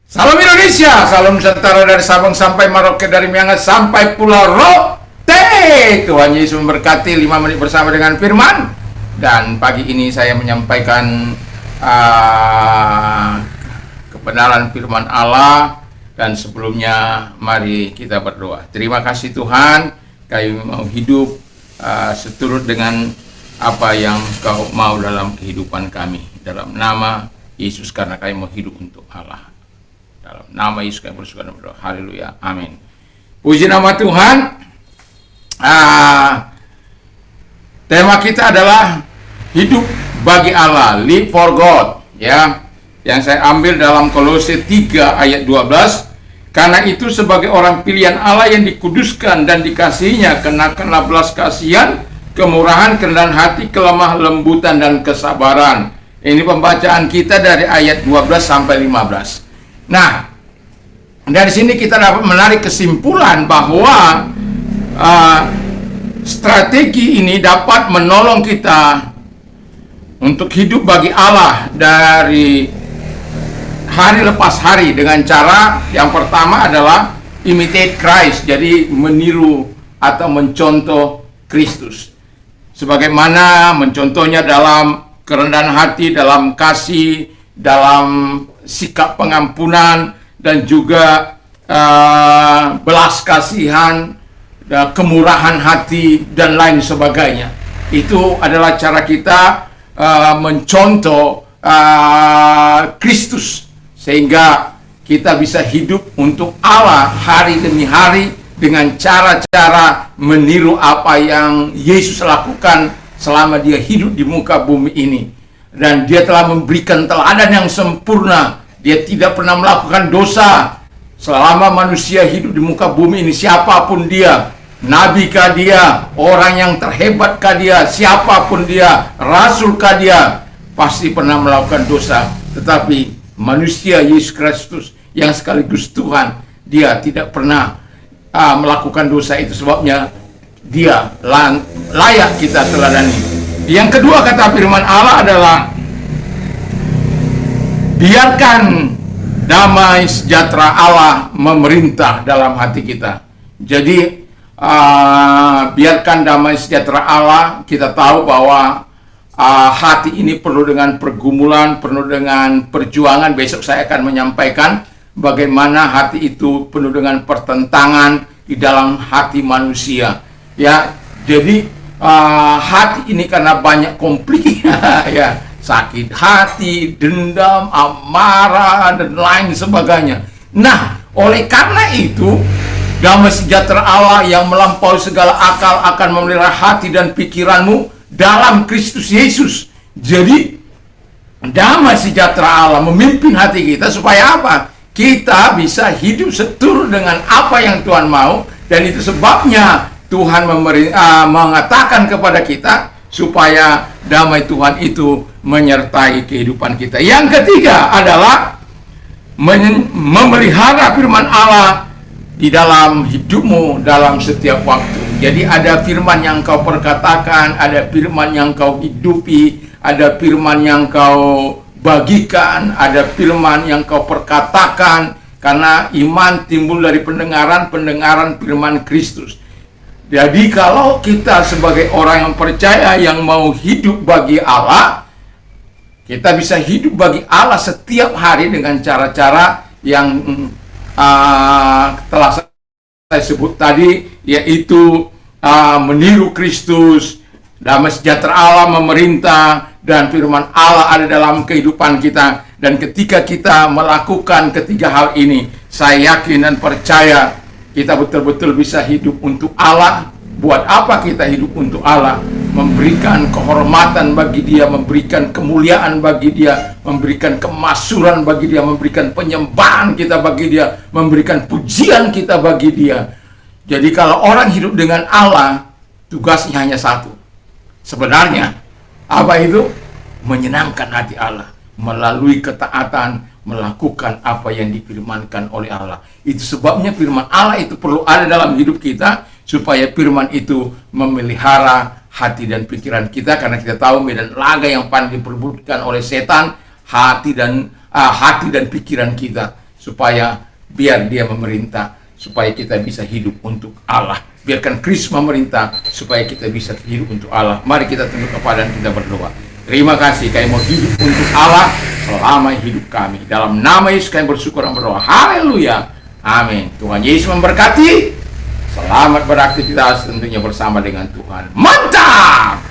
Salam Indonesia, salam Nusantara dari Sabang sampai Merauke, dari Miangas sampai Pulau Rote. Tuhan Yesus memberkati. 5 menit bersama dengan firman. Dan pagi ini saya menyampaikan kebenaran firman Allah. Dan sebelumnya mari kita berdoa. Terima kasih Tuhan, kami mau hidup seturut dengan apa yang Kau mau dalam kehidupan kami. Dalam nama Yesus, karena kami mau hidup untuk Allah. Dalam nama Yesus kami bersyukur dan berdoa. Haleluya. Amin. Puji nama Tuhan. Tema kita adalah hidup bagi Allah, live for God, ya. Yang saya ambil dalam Kolose 3 ayat 12. Karena itu sebagai orang pilihan Allah yang dikuduskan dan dikasihinya, kenakanlah belas kasihan, kemurahan, kerendahan hati, kelemah lembutan dan kesabaran. Ini pembacaan kita dari ayat 12 sampai 15. Nah, dari sini kita dapat menarik kesimpulan bahwa strategi ini dapat menolong kita untuk hidup bagi Allah dari hari lepas hari dengan cara yang pertama adalah imitate Christ, jadi meniru atau mencontoh Kristus. Sebagaimana mencontohnya dalam kerendahan hati, dalam kasih, dalam sikap pengampunan, dan juga belas kasihan, kemurahan hati, dan lain sebagainya. Itu adalah cara kita mencontoh Kristus, sehingga kita bisa hidup untuk Allah hari demi hari dengan cara-cara meniru apa yang Yesus lakukan selama dia hidup di muka bumi ini. Dan dia telah memberikan teladan yang sempurna. Dia tidak pernah melakukan dosa selama manusia hidup di muka bumi ini. Siapapun dia, nabi kah dia, orang yang terhebat kah dia, siapapun dia, rasul kah dia, pasti pernah melakukan dosa. Tetapi manusia Yesus Kristus yang sekaligus Tuhan, dia tidak pernah melakukan dosa. Itu sebabnya dia layak kita teladani. Yang kedua, kata firman Allah adalah biarkan damai sejahtera Allah memerintah dalam hati kita. Jadi biarkan damai sejahtera Allah. Kita tahu bahwa hati ini penuh dengan pergumulan, penuh dengan perjuangan. Besok saya akan menyampaikan bagaimana hati itu penuh dengan pertentangan di dalam hati manusia. Ya, jadi hati ini karena banyak konflik, ya, sakit hati, dendam, amarah, dan lain sebagainya. Nah, oleh karena itu, damai sejahtera Allah yang melampaui segala akal akan memelihara hati dan pikiranmu dalam Kristus Yesus. Jadi, damai sejahtera Allah memimpin hati kita supaya apa? Kita bisa hidup seturut dengan apa yang Tuhan mau, dan itu sebabnya Tuhan mengatakan kepada kita supaya damai Tuhan itu menyertai kehidupan kita. Yang ketiga adalah memelihara firman Allah di dalam hidupmu dalam setiap waktu. Jadi ada firman yang kau perkatakan, ada firman yang kau hidupi, ada firman yang kau bagikan, ada firman yang kau perkatakan, karena iman timbul dari pendengaran firman Kristus. Jadi kalau kita sebagai orang yang percaya, yang mau hidup bagi Allah, kita bisa hidup bagi Allah setiap hari dengan cara-cara yang telah saya sebut tadi, yaitu meniru Kristus, damai sejahtera Allah memerintah, dan firman Allah ada dalam kehidupan kita. Dan ketika kita melakukan ketiga hal ini, saya yakin dan percaya kita betul-betul bisa hidup untuk Allah. Buat apa kita hidup untuk Allah? Memberikan kehormatan bagi Dia, memberikan kemuliaan bagi Dia, memberikan kemaksuran bagi Dia, memberikan penyembahan kita bagi Dia, memberikan pujian kita bagi Dia. Jadi kalau orang hidup dengan Allah, tugasnya hanya satu. Sebenarnya, apa itu? Menyenangkan hati Allah melalui ketaatan, melakukan apa yang difirmankan oleh Allah. Itu sebabnya firman Allah itu perlu ada dalam hidup kita, supaya firman itu memelihara hati dan pikiran kita. Karena kita tahu medan laga yang paling diperebutkan oleh setan, hati dan pikiran kita. supaya biar dia memerintah, supaya kita bisa hidup untuk Allah. Biarkan Kristus memerintah, supaya kita bisa hidup untuk Allah. Mari kita tunduk kepada dan kita berdoa. Terima kasih kami mau hidup untuk Allah selama hidup kami. Dalam nama Yesus kami bersyukur dan berdoa. Haleluya. Amin. Tuhan Yesus memberkati. Selamat beraktivitas tentunya bersama dengan Tuhan. Mantap!